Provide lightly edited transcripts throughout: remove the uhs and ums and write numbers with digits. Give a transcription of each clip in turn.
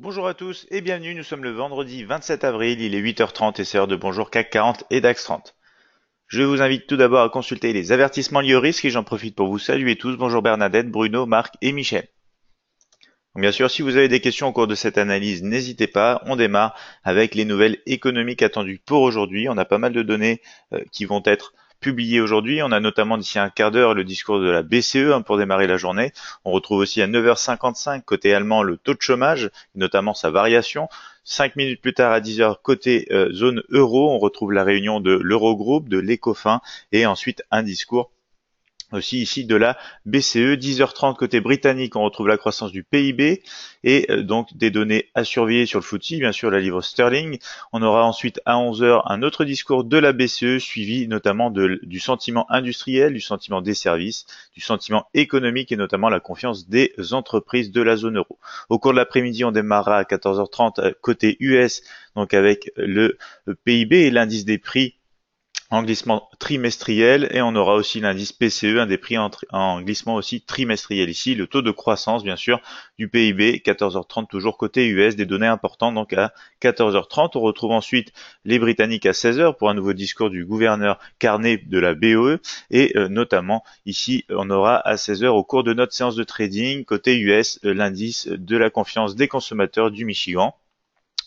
Bonjour à tous et bienvenue, nous sommes le vendredi 27 avril, il est 8h30 et c'est l'heure de Bonjour CAC 40 et DAX 30. Je vous invite tout d'abord à consulter les avertissements liés au risque et j'en profite pour vous saluer tous. Bonjour Bernadette, Bruno, Marc et Michel. Donc bien sûr, si vous avez des questions au cours de cette analyse, n'hésitez pas, on démarre avec les nouvelles économiques attendues pour aujourd'hui. On a pas mal de données qui vont être publiées aujourd'hui. On a notamment d'ici un quart d'heure le discours de la BCE pour démarrer la journée. On retrouve aussi à 9h55 côté allemand le taux de chômage, notamment sa variation. 5 minutes plus tard à 10h côté zone euro, on retrouve la réunion de l'Eurogroupe, de l'Ecofin et ensuite un discours aussi ici de la BCE. 10h30 côté britannique, on retrouve la croissance du PIB et donc des données à surveiller sur le FTSE, bien sûr la livre sterling. On aura ensuite à 11h un autre discours de la BCE suivi notamment du sentiment industriel, du sentiment des services, du sentiment économique et notamment la confiance des entreprises de la zone euro. Au cours de l'après-midi, on démarrera à 14h30 côté US, donc avec le PIB et l'indice des prix en glissement trimestriel et on aura aussi l'indice PCE, un des prix en glissement aussi trimestriel. Ici, le taux de croissance, bien sûr, du PIB, 14h30 toujours côté US, des données importantes. Donc à 14h30, on retrouve ensuite les Britanniques à 16h pour un nouveau discours du gouverneur Carney de la BOE et notamment ici, on aura à 16h au cours de notre séance de trading côté US, l'indice de la confiance des consommateurs du Michigan.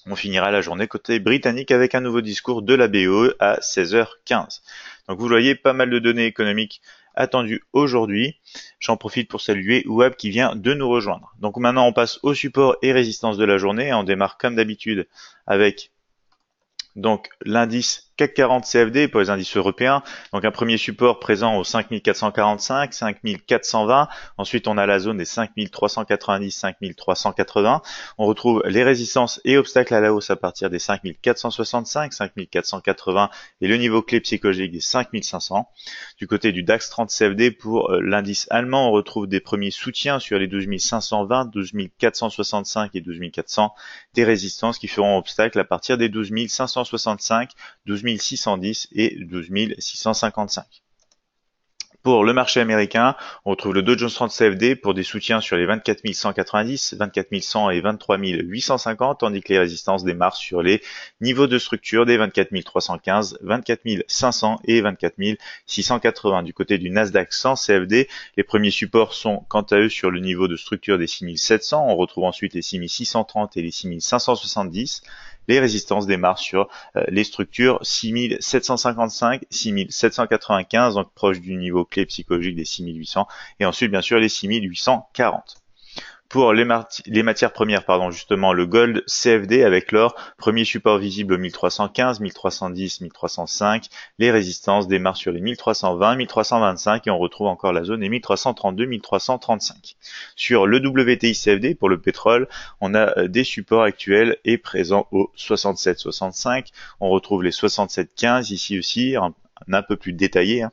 On finira la journée côté britannique avec un nouveau discours de la BOE à 16h15. Donc vous voyez pas mal de données économiques attendues aujourd'hui. J'en profite pour saluer Wab qui vient de nous rejoindre. Donc maintenant on passe au support et résistance de la journée. On démarre comme d'habitude avec donc l'indice CAC 40 CFD pour les indices européens. Donc un premier support présent aux 5445, 5420. Ensuite on a la zone des 5390, 5380. On retrouve les résistances et obstacles à la hausse à partir des 5465, 5480 et le niveau clé psychologique des 5500. Du côté du DAX 30 CFD pour l'indice allemand, on retrouve des premiers soutiens sur les 12520, 12465 et 12400. Des résistances qui feront obstacle à partir des 12565, 12610 et 12655. Pour le marché américain, on retrouve le Dow Jones 30 CFD pour des soutiens sur les 24 190, 24 100 et 23 850, tandis que les résistances démarrent sur les niveaux de structure des 24 315, 24 500 et 24 680. Du côté du Nasdaq 100 CFD, les premiers supports sont quant à eux sur le niveau de structure des 6 700. On retrouve ensuite les 6 630 et les 6 570. Les résistances démarrent sur les structures 6755, 6795, donc proche du niveau clé psychologique des 6800, et ensuite bien sûr les 6840. Pour les matières premières, justement, le gold CFD avec l'or, premier support visible au 1315, 1310, 1305. Les résistances démarrent sur les 1320, 1325 et on retrouve encore la zone des 1332, 1335. Sur le WTI CFD, pour le pétrole, on a des supports actuels et présents au 67, 65. On retrouve les 67, 15 ici aussi, un peu plus détaillé,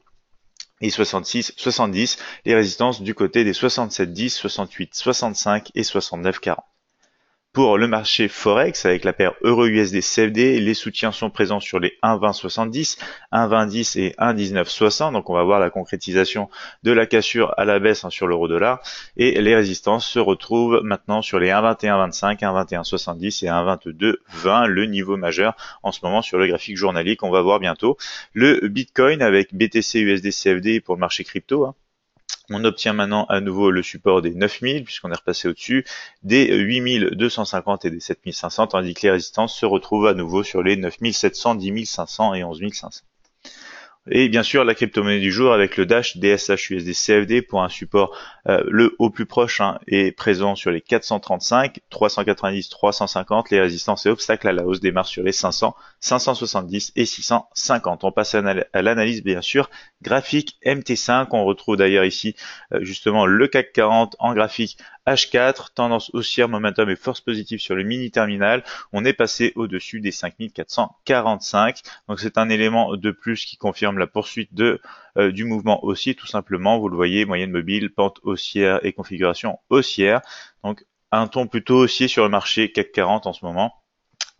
et 66, 70, les résistances du côté des 67, 10, 68, 65 et 69, 40. Pour le marché Forex, avec la paire Euro-USD CFD, les soutiens sont présents sur les 1,2070, 1,2010 et 1,1960. Donc on va voir la concrétisation de la cassure à la baisse sur l'euro-dollar. Et les résistances se retrouvent maintenant sur les 1,2125, 1,2170 et 1,2220, le niveau majeur en ce moment sur le graphique journalier qu'on va voir bientôt. Le Bitcoin avec BTC USD CFD pour le marché crypto. On obtient maintenant à nouveau le support des 9000 puisqu'on est repassé au-dessus, des 8250 et des 7500, tandis que les résistances se retrouvent à nouveau sur les 9700, 10500 et 11500. Et bien sûr la crypto-monnaie du jour avec le Dash DSH USD CFD pour un support le au plus proche est présent sur les 435, 390, 350. Les résistances et obstacles à la hausse démarrent sur les 500, 570 et 650. On passe à l'analyse bien sûr graphique MT5. On retrouve d'ailleurs ici justement le CAC 40 en graphique H4, tendance haussière, momentum et force positive sur le mini terminal. On est passé au-dessus des 5445. Donc c'est un élément de plus qui confirme la poursuite du mouvement haussier tout simplement. Vous le voyez, moyenne mobile, pente haussière et configuration haussière. Donc un ton plutôt haussier sur le marché CAC 40 en ce moment.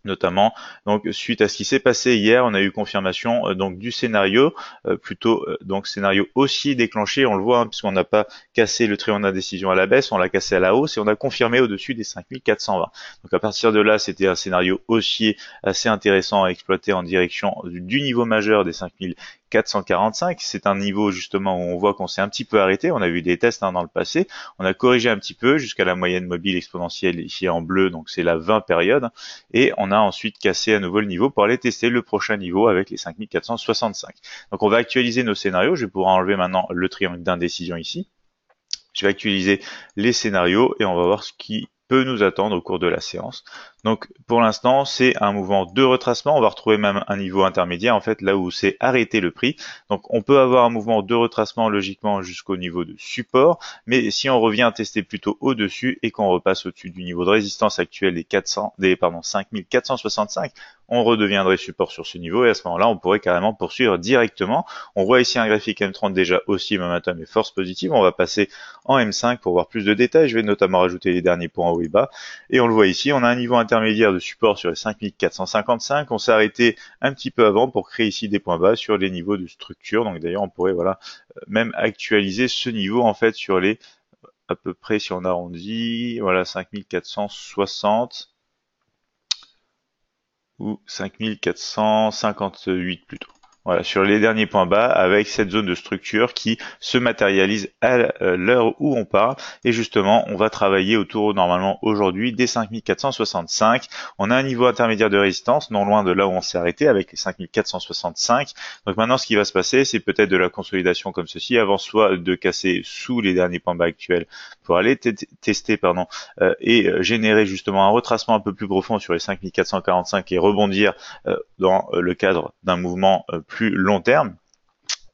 notamment. Donc suite à ce qui s'est passé hier, on a eu confirmation donc du scénario, plutôt donc scénario haussier déclenché, on le voit, hein, puisqu'on n'a pas cassé le triangle d'indécision à la baisse, on l'a cassé à la hausse et on a confirmé au-dessus des 5420. Donc à partir de là, c'était un scénario haussier assez intéressant à exploiter en direction du niveau majeur des 5445. C'est un niveau justement où on voit qu'on s'est un petit peu arrêté, on a vu des tests dans le passé, on a corrigé un petit peu jusqu'à la moyenne mobile exponentielle ici en bleu, donc c'est la 20 période, et on a ensuite cassé à nouveau le niveau pour aller tester le prochain niveau avec les 5465. Donc on va actualiser nos scénarios, je vais pouvoir enlever maintenant le triangle d'indécision ici. Je vais actualiser les scénarios et on va voir ce qui peut nous attendre au cours de la séance. Donc pour l'instant, c'est un mouvement de retracement. On va retrouver même un niveau intermédiaire, en fait, là où c'est arrêté le prix. Donc on peut avoir un mouvement de retracement logiquement jusqu'au niveau de support, mais si on revient tester plutôt au-dessus et qu'on repasse au-dessus du niveau de résistance actuel des 5465, on redeviendrait support sur ce niveau et à ce moment-là, on pourrait carrément poursuivre directement. On voit ici un graphique M30 déjà haussier, momentum et force positive. On va passer en M5 pour voir plus de détails. Je vais notamment rajouter les derniers points haut et bas. Et on le voit ici, on a un niveau intermédiaire de support sur les 5455. On s'est arrêté un petit peu avant pour créer ici des points bas sur les niveaux de structure. Donc d'ailleurs, on pourrait même actualiser ce niveau en fait sur les à peu près, si on arrondit, voilà, 5460 ou 5458 plutôt. Voilà, sur les derniers points bas avec cette zone de structure qui se matérialise à l'heure où on parle. Et justement, on va travailler autour normalement aujourd'hui des 5465. On a un niveau intermédiaire de résistance non loin de là où on s'est arrêté avec les 5465. Donc maintenant, ce qui va se passer, c'est peut-être de la consolidation comme ceci avant soit de casser sous les derniers points bas actuels pour aller tester et générer justement un retracement un peu plus profond sur les 5445 et rebondir dans le cadre d'un mouvement plus long terme.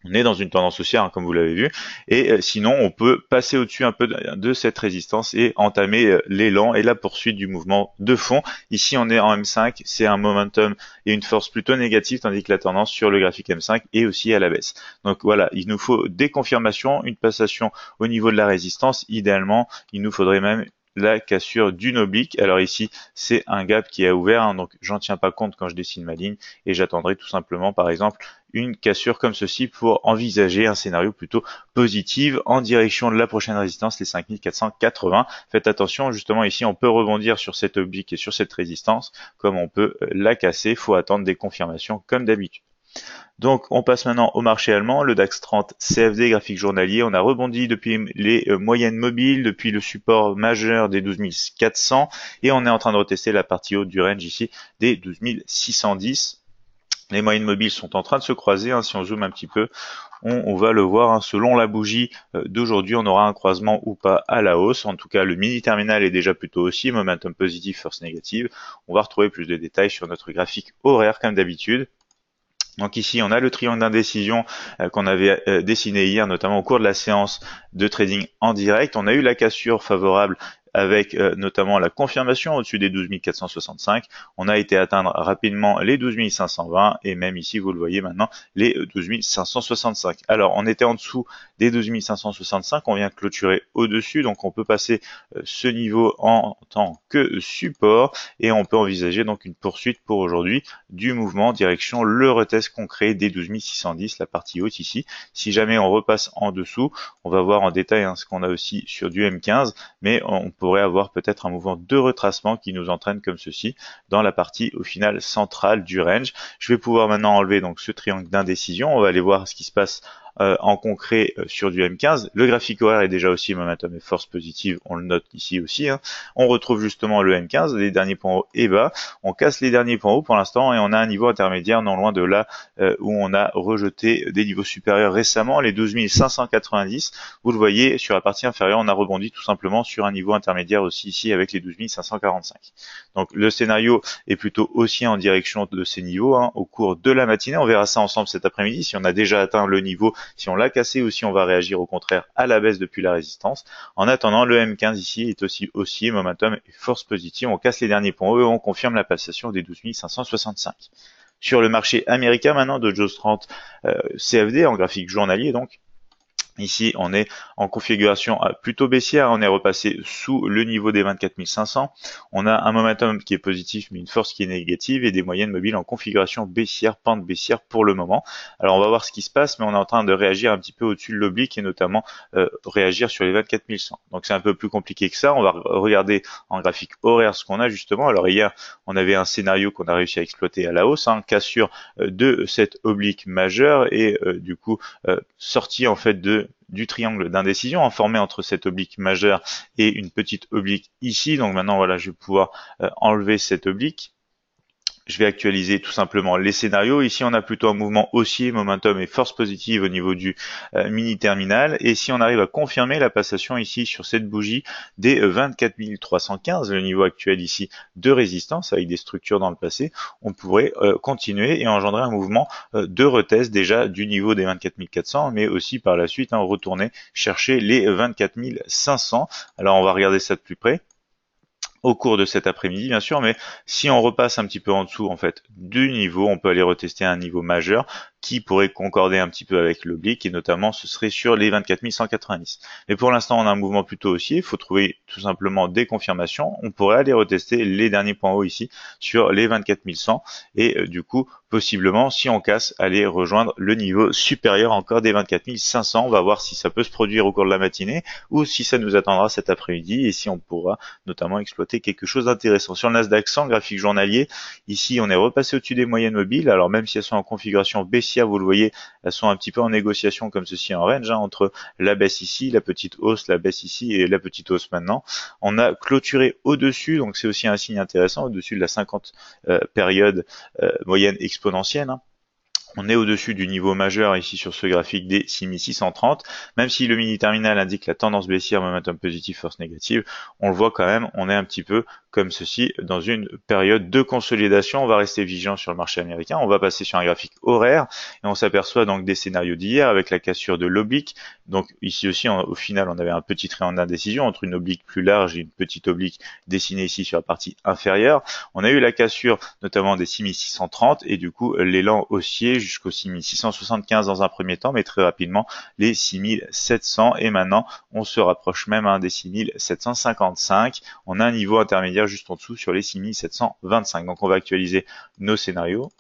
On est dans une tendance haussière, hein, comme vous l'avez vu, et sinon on peut passer au-dessus un peu de cette résistance et entamer l'élan et la poursuite du mouvement de fond. Ici on est en M5, c'est un momentum et une force plutôt négative, tandis que la tendance sur le graphique M5 est aussi à la baisse. Donc voilà, il nous faut des confirmations, une passation au niveau de la résistance. Idéalement, il nous faudrait même la cassure d'une oblique. Alors ici, c'est un gap qui est ouvert, hein, donc j'en tiens pas compte quand je dessine ma ligne et j'attendrai tout simplement, par exemple, une cassure comme ceci pour envisager un scénario plutôt positif en direction de la prochaine résistance, les 5480. Faites attention, justement ici, on peut rebondir sur cette oblique et sur cette résistance, comme on peut la casser. Il faut attendre des confirmations comme d'habitude. Donc on passe maintenant au marché allemand, le DAX 30 CFD graphique journalier. On a rebondi depuis les moyennes mobiles, depuis le support majeur des 12 400 et on est en train de retester la partie haute du range ici des 12 610. Les moyennes mobiles sont en train de se croiser, hein. Si on zoome un petit peu, on va le voir, hein. Selon la bougie d'aujourd'hui, on aura un croisement ou pas à la hausse. En tout cas, le mini terminal est déjà plutôt haussier, momentum positif, force négative. On va retrouver plus de détails sur notre graphique horaire comme d'habitude. Donc ici, on a le triangle d'indécision qu'on avait dessiné hier, notamment au cours de la séance de trading en direct. On a eu la cassure favorable avec notamment la confirmation au-dessus des 12 465. On a été atteindre rapidement les 12 520 et même ici, vous le voyez maintenant, les 12 565. Alors, on était en dessous des 12 565, on vient clôturer au-dessus, donc on peut passer ce niveau en tant que support et on peut envisager donc une poursuite pour aujourd'hui du mouvement direction le retest concret des 12 610, la partie haute ici. Si jamais on repasse en dessous, on va voir en détail ce qu'on a aussi sur du M15, mais on pourrait avoir peut-être un mouvement de retracement qui nous entraîne comme ceci dans la partie au final centrale du range. Je vais pouvoir maintenant enlever donc ce triangle d'indécision. On va aller voir ce qui se passe en concret sur du M15. Le graphique horaire est déjà aussi momentum et force positive, on le note ici aussi, hein. On retrouve justement le M15, les derniers points hauts et bas. On casse les derniers points hauts pour l'instant et on a un niveau intermédiaire non loin de là où on a rejeté des niveaux supérieurs récemment, les 12 590. Vous le voyez, sur la partie inférieure, on a rebondi tout simplement sur un niveau intermédiaire aussi ici avec les 12 545. Donc le scénario est plutôt haussier en direction de ces niveaux, hein, au cours de la matinée. On verra ça ensemble cet après-midi, si on a déjà atteint le niveau, si on l'a cassé ou si on va réagir au contraire à la baisse depuis la résistance. En attendant, le M15 ici est aussi haussier, momentum et force positive. On casse les derniers points hauts et on confirme la passation des 12 565. Sur le marché américain maintenant, de Dow Jones 30 CFD en graphique journalier donc, Ici, on est en configuration plutôt baissière, on est repassé sous le niveau des 24 500. On a un momentum qui est positif, mais une force qui est négative, et des moyennes mobiles en configuration baissière, pente baissière pour le moment. Alors, on va voir ce qui se passe, mais on est en train de réagir un petit peu au-dessus de l'oblique, et notamment réagir sur les 24 100. Donc, c'est un peu plus compliqué que ça. On va regarder en graphique horaire ce qu'on a justement. Alors, hier, on avait un scénario qu'on a réussi à exploiter à la hausse, cassure de cette oblique majeure, et du coup, sortie en fait du triangle d'indécision formé entre cette oblique majeure et une petite oblique ici. Donc maintenant, voilà, je vais pouvoir enlever cette oblique. Je vais actualiser tout simplement les scénarios. Ici, on a plutôt un mouvement haussier, momentum et force positive au niveau du mini terminal. Et si on arrive à confirmer la passation ici sur cette bougie des 24 315, le niveau actuel ici de résistance avec des structures dans le passé, on pourrait continuer et engendrer un mouvement de retest déjà du niveau des 24 400, mais aussi par la suite retourner chercher les 24 500. Alors, on va regarder ça de plus près au cours de cet après-midi, bien sûr, mais si on repasse un petit peu en dessous, en fait, du niveau, on peut aller retester un niveau majeur qui pourrait concorder un petit peu avec l'oblique, et notamment, ce serait sur les 24 190. Mais pour l'instant, on a un mouvement plutôt haussier, il faut trouver tout simplement des confirmations. On pourrait aller retester les derniers points hauts ici, sur les 24 100, et du coup, possiblement, si on casse, aller rejoindre le niveau supérieur encore des 24 500. On va voir si ça peut se produire au cours de la matinée, ou si ça nous attendra cet après-midi, et si on pourra notamment exploiter quelque chose d'intéressant. Sur le Nasdaq 100, graphique journalier, ici on est repassé au-dessus des moyennes mobiles. Alors même si elles sont en configuration baissière, vous le voyez, elles sont un petit peu en négociation comme ceci en range, entre la baisse ici, la petite hausse, la baisse ici et la petite hausse maintenant. On a clôturé au-dessus, donc c'est aussi un signe intéressant, au-dessus de la 50 période moyenne exponentielle. On est au-dessus du niveau majeur ici sur ce graphique des 6630. Même si le mini terminal indique la tendance baissière, momentum positif, force négative, on le voit quand même, on est un petit peu comme ceci dans une période de consolidation. On va rester vigilant sur le marché américain. On va passer sur un graphique horaire et on s'aperçoit donc des scénarios d'hier avec la cassure de l'oblique. Donc ici aussi, au final, on avait un petit triangle d'indécision entre une oblique plus large et une petite oblique dessinée ici sur la partie inférieure. On a eu la cassure notamment des 6630 et du coup l'élan haussier jusqu'aux 6675 dans un premier temps, mais très rapidement les 6700, et maintenant on se rapproche même des 6755. On a un niveau intermédiaire juste en dessous sur les 6725. Donc on va actualiser nos scénarios.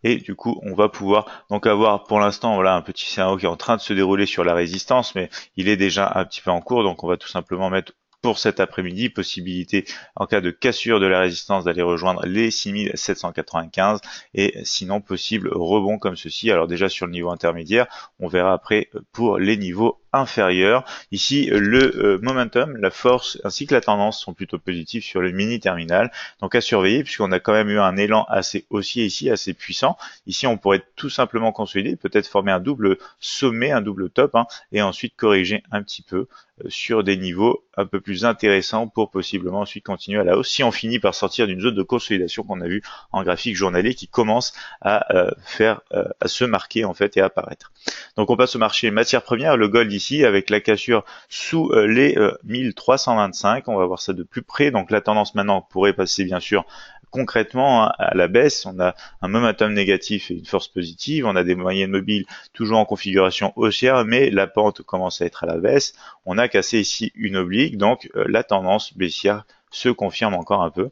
Et du coup, on va pouvoir donc avoir pour l'instant voilà un petit scénario qui est en train de se dérouler sur la résistance, mais il est déjà un petit peu en cours. Donc on va tout simplement mettre pour cet après-midi, possibilité en cas de cassure de la résistance d'aller rejoindre les 6795, et sinon possible rebond comme ceci. Alors déjà sur le niveau intermédiaire, on verra après pour les niveaux inférieurs. Ici le momentum, la force ainsi que la tendance sont plutôt positifs sur le mini terminal, donc à surveiller puisqu'on a quand même eu un élan assez haussier ici, assez puissant. Ici on pourrait tout simplement consolider, peut-être former un double sommet, un double top, et ensuite corriger un petit peu sur des niveaux un peu plus intéressants pour possiblement ensuite continuer à la hausse si on finit par sortir d'une zone de consolidation qu'on a vu en graphique journalier qui commence à à se marquer en fait et à apparaître. Donc on passe au marché matières premières, le gold ici avec la cassure sous les 1325, on va voir ça de plus près. Donc la tendance maintenant pourrait passer bien sûr concrètement à la baisse. On a un momentum négatif et une force positive, on a des moyennes mobiles toujours en configuration haussière, mais la pente commence à être à la baisse. On a cassé ici une oblique, donc la tendance baissière se confirme encore un peu.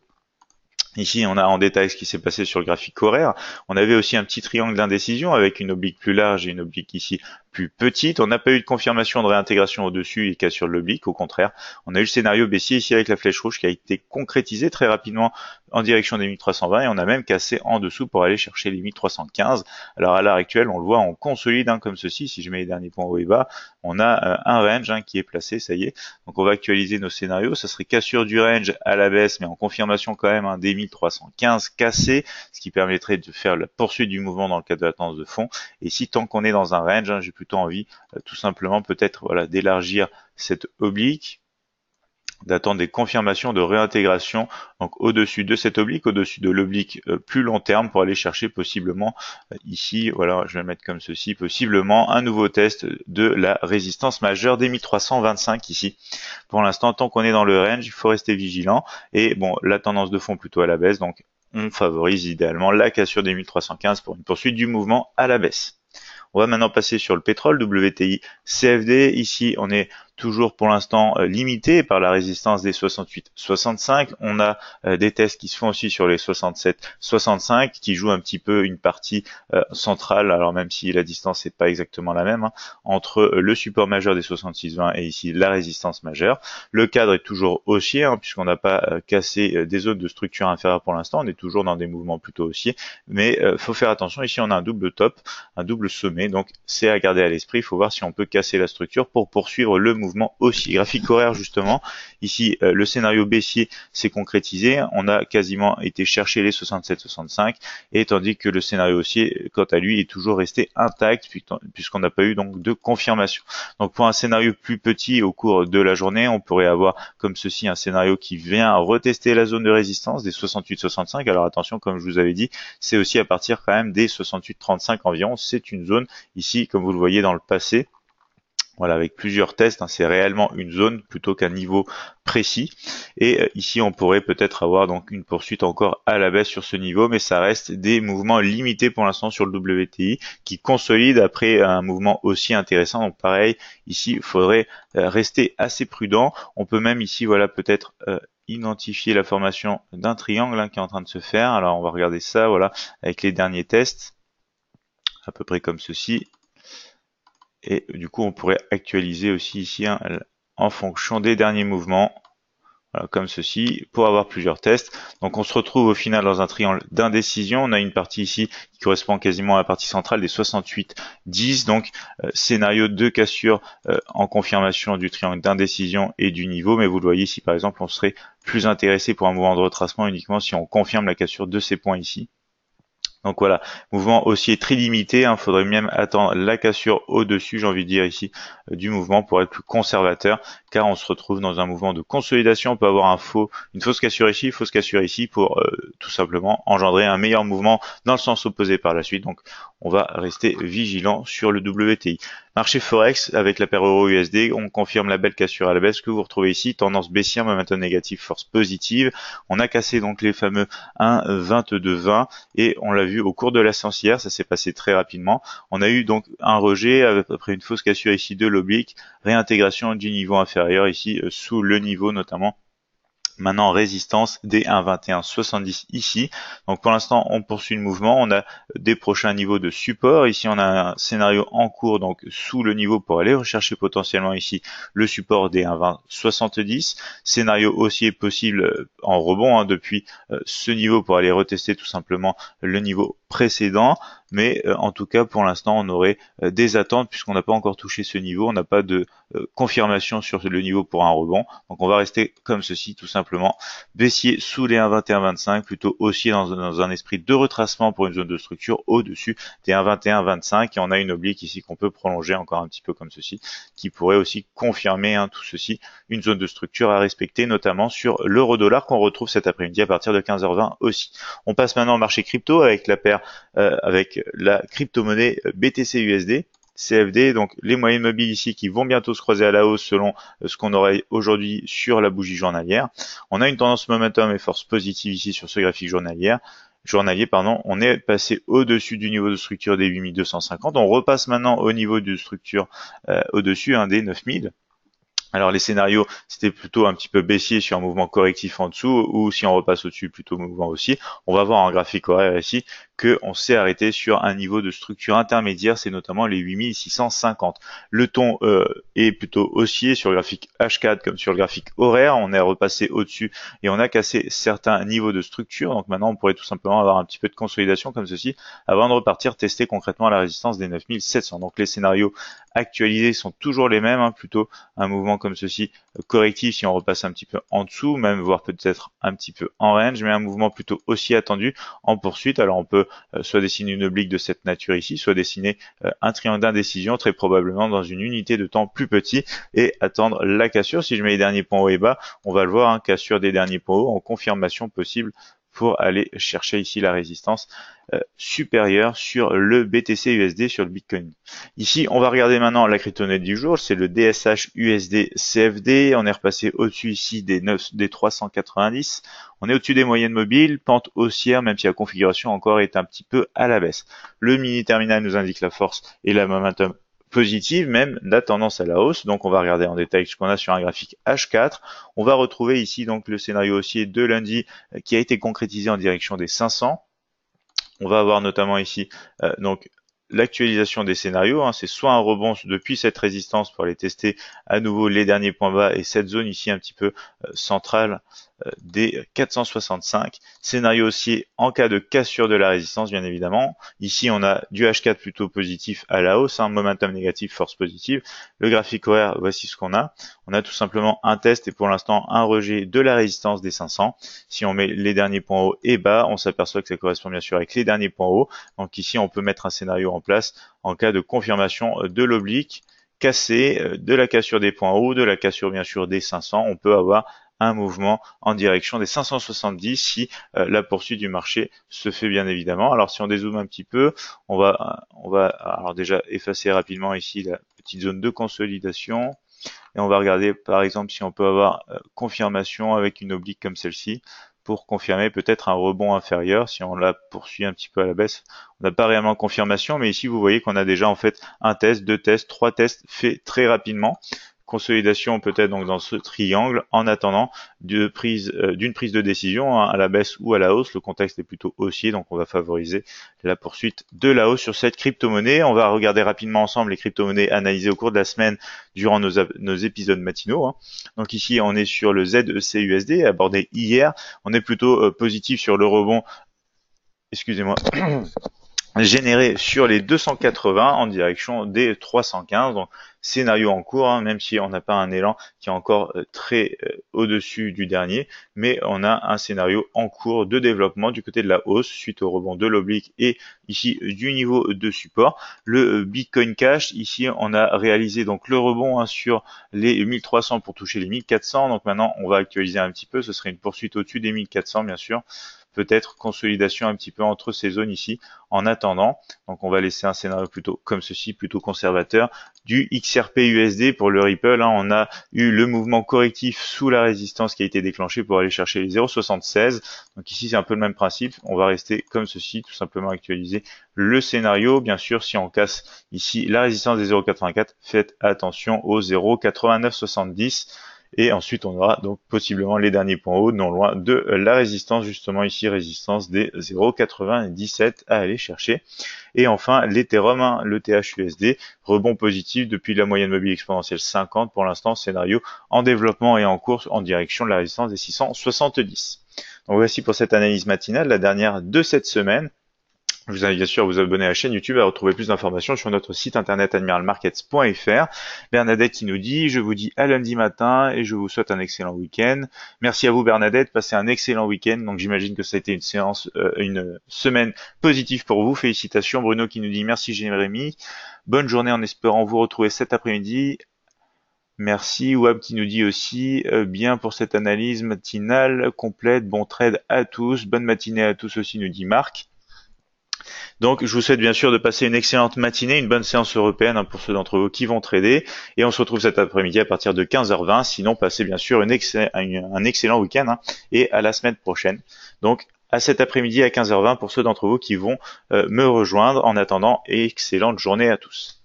Ici, on a en détail ce qui s'est passé sur le graphique horaire. On avait aussi un petit triangle d'indécision avec une oblique plus large et une oblique ici plus petite. On n'a pas eu de confirmation de réintégration au-dessus et cassure de l'oblique. Au contraire, on a eu le scénario baissier ici avec la flèche rouge qui a été concrétisé très rapidement en direction des 1320, et on a même cassé en dessous pour aller chercher les 1315. Alors à l'heure actuelle, on le voit, on consolide comme ceci. Si je mets les derniers points haut et bas, on a un range qui est placé, ça y est. Donc on va actualiser nos scénarios. Ça serait cassure du range à la baisse, mais en confirmation quand même des 1315 cassé, ce qui permettrait de faire la poursuite du mouvement dans le cadre de la tendance de fond. Et si tant qu'on est dans un range, j'ai plutôt envie tout simplement peut-être d'élargir cette oblique, d'attendre des confirmations de réintégration donc au-dessus de cette oblique, au-dessus de l'oblique plus long terme, pour aller chercher possiblement ici, voilà, je vais le mettre comme ceci, possiblement un nouveau test de la résistance majeure des 1325 ici. Pour l'instant, tant qu'on est dans le range, il faut rester vigilant, et bon, la tendance de fond plutôt à la baisse, donc on favorise idéalement la cassure des 1315 pour une poursuite du mouvement à la baisse. On va maintenant passer sur le pétrole, WTI CFD. Ici, on est toujours pour l'instant limité par la résistance des 68-65. On a des tests qui se font aussi sur les 67-65 qui jouent un petit peu une partie centrale, alors même si la distance n'est pas exactement la même, hein, entre le support majeur des 66-20 et ici la résistance majeure. Le cadre est toujours haussier, hein, puisqu'on n'a pas cassé des zones de structure inférieure pour l'instant. On est toujours dans des mouvements plutôt haussiers, mais faut faire attention. Ici, on a un double top, un double sommet, donc c'est à garder à l'esprit. Il faut voir si on peut casser la structure pour poursuivre le mouvement haussier. Graphique horaire justement, ici le scénario baissier s'est concrétisé, on a quasiment été chercher les 67-65, et tandis que le scénario haussier, quant à lui, est toujours resté intact puisqu'on n'a pas eu donc de confirmation. Donc pour un scénario plus petit au cours de la journée, on pourrait avoir comme ceci un scénario qui vient retester la zone de résistance des 68-65. Alors attention, comme je vous avais dit, c'est aussi à partir quand même des 68-35 environ. C'est une zone ici, comme vous le voyez dans le passé. Voilà, avec plusieurs tests, hein, c'est réellement une zone plutôt qu'un niveau précis. Et ici, on pourrait peut-être avoir donc une poursuite encore à la baisse sur ce niveau, mais ça reste des mouvements limités pour l'instant sur le WTI qui consolide après un mouvement aussi intéressant. Donc pareil, ici, il faudrait rester assez prudent. On peut même ici, voilà, peut-être identifier la formation d'un triangle hein, qui est en train de se faire. Alors on va regarder ça, voilà, avec les derniers tests, à peu près comme ceci. Et du coup, on pourrait actualiser aussi ici hein, en fonction des derniers mouvements, voilà, comme ceci, pour avoir plusieurs tests. Donc on se retrouve au final dans un triangle d'indécision. On a une partie ici qui correspond quasiment à la partie centrale des 68-10. Donc scénario de cassure en confirmation du triangle d'indécision et du niveau. Mais vous le voyez ici, par exemple, on serait plus intéressé pour un mouvement de retracement uniquement si on confirme la cassure de ces points ici. Donc voilà, mouvement haussier très limité, hein, faudrait même attendre la cassure au-dessus, j'ai envie de dire ici, du mouvement pour être plus conservateur, car on se retrouve dans un mouvement de consolidation. On peut avoir une fausse cassure ici pour tout simplement engendrer un meilleur mouvement dans le sens opposé par la suite. Donc on va rester vigilant sur le WTI. Marché Forex, avec la paire euro-USD, on confirme la belle cassure à la baisse que vous retrouvez ici, tendance baissière, momentum négatif, force positive. On a cassé donc les fameux 1,2220 et on l'a vu au cours de la séance hier, ça s'est passé très rapidement. On a eu donc un rejet après une fausse cassure ici de l'oblique, réintégration du niveau inférieur ici sous le niveau notamment. Maintenant résistance des 1,2170 ici. Donc pour l'instant on poursuit le mouvement, on a des prochains niveaux de support. Ici on a un scénario en cours donc sous le niveau pour aller rechercher potentiellement ici le support des 1,2070. Scénario haussier possible en rebond hein, depuis ce niveau pour aller retester tout simplement le niveau précédent. Mais en tout cas pour l'instant on aurait des attentes puisqu'on n'a pas encore touché ce niveau, on n'a pas de confirmation sur le niveau pour un rebond. Donc on va rester comme ceci tout simplement, baissier sous les 1,2125, plutôt haussier dans un esprit de retracement pour une zone de structure au-dessus des 1,2125 et on a une oblique ici qu'on peut prolonger encore un petit peu comme ceci, qui pourrait aussi confirmer hein, tout ceci, une zone de structure à respecter notamment sur l'euro-dollar qu'on retrouve cet après-midi à partir de 15h20 aussi. On passe maintenant au marché crypto avec la paire avec la crypto-monnaie BTC-USD. CFD, donc les moyennes mobiles ici qui vont bientôt se croiser à la hausse selon ce qu'on aurait aujourd'hui sur la bougie journalière. On a une tendance momentum et force positive ici sur ce graphique journalier, on est passé au-dessus du niveau de structure des 8250. On repasse maintenant au niveau de structure au-dessus des 9000. Alors les scénarios, c'était plutôt un petit peu baissier sur un mouvement correctif en dessous, ou si on repasse au-dessus, plutôt mouvement haussier. On va voir en graphique horaire ici qu'on s'est arrêté sur un niveau de structure intermédiaire, c'est notamment les 8650. Le ton est plutôt haussier sur le graphique H4 comme sur le graphique horaire. On est repassé au-dessus et on a cassé certains niveaux de structure. Donc maintenant, on pourrait tout simplement avoir un petit peu de consolidation comme ceci avant de repartir tester concrètement la résistance des 9700. Donc les scénarios actualisés sont toujours les mêmes, plutôt un mouvement comme ceci correctif si on repasse un petit peu en dessous, même voire peut-être un petit peu en range, mais un mouvement plutôt aussi attendu en poursuite. Alors on peut soit dessiner une oblique de cette nature ici, soit dessiner un triangle d'indécision très probablement dans une unité de temps plus petit et attendre la cassure. Si je mets les derniers points hauts et bas, on va le voir, cassure des derniers points hauts en confirmation possible pour aller chercher ici la résistance supérieure sur le BTC USD, sur le Bitcoin. Ici, on va regarder maintenant la crypto-monnaie du jour, c'est le DSH USD CFD. On est repassé au-dessus ici des 390. On est au-dessus des moyennes mobiles, pente haussière, même si la configuration encore est un petit peu à la baisse. Le mini terminal nous indique la force et la momentum positive, même la tendance à la hausse. Donc on va regarder en détail ce qu'on a sur un graphique H4. On va retrouver ici donc le scénario haussier de lundi qui a été concrétisé en direction des 500. On va avoir notamment ici donc l'actualisation des scénarios, hein, c'est soit un rebond depuis cette résistance pour aller tester à nouveau les derniers points bas et cette zone ici un petit peu centrale des 465. Scénario haussier en cas de cassure de la résistance, bien évidemment. Ici, on a du H4 plutôt positif à la hausse, hein, momentum négatif, force positive. Le graphique horaire, voici ce qu'on a. On a tout simplement un test et pour l'instant un rejet de la résistance des 500. Si on met les derniers points hauts et bas, on s'aperçoit que ça correspond bien sûr avec les derniers points hauts. Donc ici, on peut mettre un scénario en place en cas de confirmation de l'oblique cassé, de la cassure des points hauts, de la cassure bien sûr des 500. On peut avoir un mouvement en direction des 570 si la poursuite du marché se fait bien évidemment. Alors si on dézoome un petit peu, on va alors déjà effacer rapidement ici la petite zone de consolidation et on va regarder par exemple si on peut avoir confirmation avec une oblique comme celle-ci pour confirmer peut-être un rebond inférieur. Si on la poursuit un petit peu à la baisse, on n'a pas réellement confirmation, mais ici vous voyez qu'on a déjà en fait un test, deux tests, trois tests faits très rapidement. Consolidation peut-être donc dans ce triangle en attendant d'une prise de décision, hein, à la baisse ou à la hausse. Le contexte est plutôt haussier, donc on va favoriser la poursuite de la hausse sur cette crypto-monnaie. On va regarder rapidement ensemble les crypto-monnaies analysées au cours de la semaine durant nos épisodes matinaux, hein. Donc ici on est sur le ZECUSD abordé hier. On est plutôt positif sur le rebond, excusez-moi, généré sur les 280 en direction des 315. Donc scénario en cours, hein, même si on n'a pas un élan qui est encore très au-dessus du dernier, mais on a un scénario en cours de développement du côté de la hausse suite au rebond de l'oblique et ici du niveau de support. Le Bitcoin Cash, ici on a réalisé donc le rebond, hein, sur les 1300 pour toucher les 1400. Donc maintenant on va actualiser un petit peu, ce serait une poursuite au-dessus des 1400 bien sûr. Peut-être consolidation un petit peu entre ces zones ici en attendant. Donc on va laisser un scénario plutôt comme ceci, plutôt conservateur. Du XRP USD pour le Ripple, hein, on a eu le mouvement correctif sous la résistance qui a été déclenché pour aller chercher les 0,76. Donc ici c'est un peu le même principe, on va rester comme ceci, tout simplement actualiser le scénario. Bien sûr, si on casse ici la résistance des 0,84, faites attention aux 0,8970. Et ensuite, on aura donc possiblement les derniers points hauts, non loin de la résistance, justement ici, résistance des 0,97 à aller chercher. Et enfin, l'Ethereum, hein, le THUSD, rebond positif depuis la moyenne mobile exponentielle 50. Pour l'instant, scénario en développement et en course en direction de la résistance des 670. Donc voici pour cette analyse matinale, la dernière de cette semaine. Je vous invite bien sûr à vous abonner à la chaîne YouTube et à retrouver plus d'informations sur notre site internet admiralmarkets.fr. Bernadette qui nous dit: je vous dis à lundi matin et je vous souhaite un excellent week-end. Merci à vous Bernadette, passez un excellent week-end. Donc j'imagine que ça a été une semaine positive pour vous. Félicitations. Bruno qui nous dit: merci Jérémy. Bonne journée en espérant vous retrouver cet après-midi. Merci. Wab qui nous dit aussi bien pour cette analyse matinale complète. Bon trade à tous. Bonne matinée à tous aussi, nous dit Marc. Donc, je vous souhaite bien sûr de passer une excellente matinée, une bonne séance européenne, hein, pour ceux d'entre vous qui vont trader. Et on se retrouve cet après-midi à partir de 15h20. Sinon, passez bien sûr un excellent week-end, hein, et à la semaine prochaine. Donc, à cet après-midi à 15h20 pour ceux d'entre vous qui vont me rejoindre. En attendant, excellente journée à tous.